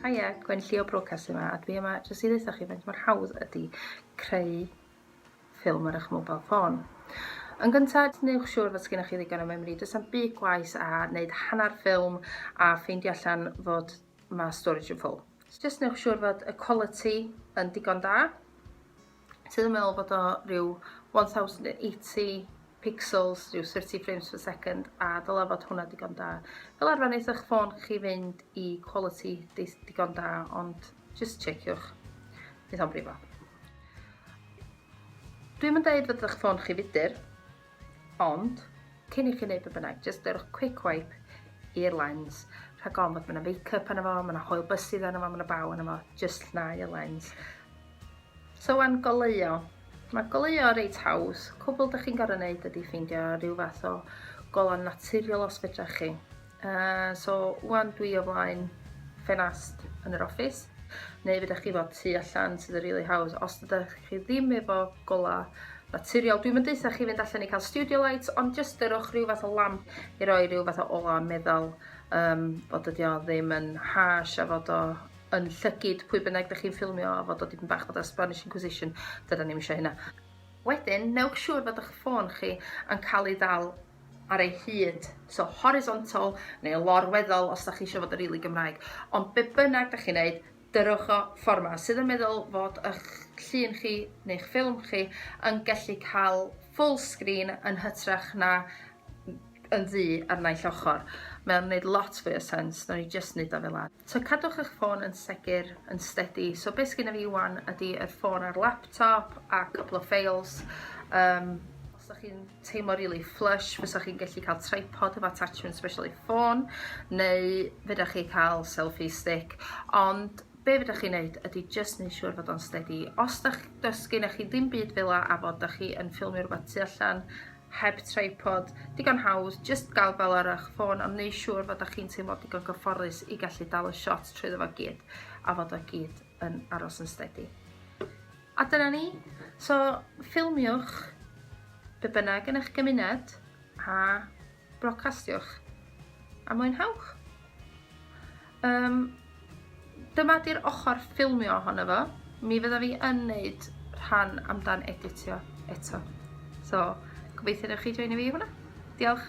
Haia, Gwen Llio Brocas yma, a dwi yma jyst i ddeud chi faint mor hawdd ydy creu ffilm ar eich mobile ffôn. Yn gyntaf, newch siŵr fod gennych chi ddigon o memri. Does am byd gwaith a wneud hanner ffilm a ffeindio allan fod mae storage yn full. So just newch siŵr fod y quality yn digon da. Sydd yn meddwl bod o rhyw 1080 pixels, rhyw 30 frames per second, a dylai fod hwnna digon da. Fel arfer wneud eich ffôn chi fynd i quality digon da, ond just checiwch. Bydd o'n brifo. Dwi'n yn dweud fod eich ffôn chi fudur, ond cyn i chi wneud be bynnag, just dewch quick wipe i'r lens. Rhag ofn fod yna make-up yna fo, yna hoel bysydd yna fo, yna baw yna fo, just na i'r lens. So wan goleuo. Mae goleuo reit haws. Cwbl ydych chi'n gorau wneud ydy ffeindio rhyw fath o golau naturiol os fedrach chi. So wan dwi o flaen ffenast yn yr office, neu fydech chi fod tu allan sydd yn really haws. Os ydych chi ddim efo golau naturiol, dwi'n mynd eithaf chi fynd allan i cael studio lights, ond just dyrwch rhyw fath o lamp i roi rhyw fath o ola meddal fod ydi o ddim yn harsh a fod o yn llygyd pwy bynnag ydych chi'n ffilmio a fod o dipyn bach fod o Spanish Inquisition, dyna ni'n eisiau hynna. Wedyn, newch siŵr fod eich ffôn chi yn cael ei dal ar ei hyd, so horizontal neu lorweddol os ydych chi eisiau fod yn rili Gymraeg. Ond be bynnag ydych chi'n neud, dyrwch o ffordd sydd yn meddwl fod eich llun chi neu eich ffilm chi yn gallu cael full screen yn hytrach na yn ddu ar naill ochr. Mae'n gwneud lot fwy o sens, na ni just wneud o fel ad. So cadwch eich ffôn yn segur, yn steady. So beth sgynna fi wan ydy y ffôn ar laptop a couple of files. Os ydych chi'n teimlo really flush, fysa chi'n gallu cael tripod efo attachment special i ffôn, neu fydach chi cael selfie stick. Ond be fydach chi'n neud ydy just wneud siŵr fod o'n steady. Os does gennych chi ddim byd fel a fod ydych chi yn ffilmio rhywbeth tu allan, heb tripod, digon haws, just gael fel ar eich ffôn, ond wneud siŵr fod ydych chi'n teimlo digon gyfforddus i gallu dal y shot trwy fo gyd, a fod o gyd yn aros yn steady. A dyna ni. So, ffilmiwch be bynnag yn eich gymuned a broadcastiwch a mwynhewch. Dyma di'r ochr ffilmio ohono fo. Mi fydda fi yn neud rhan amdan editio eto. So, gobeithio ydych chi join i fi hwnna. Diolch.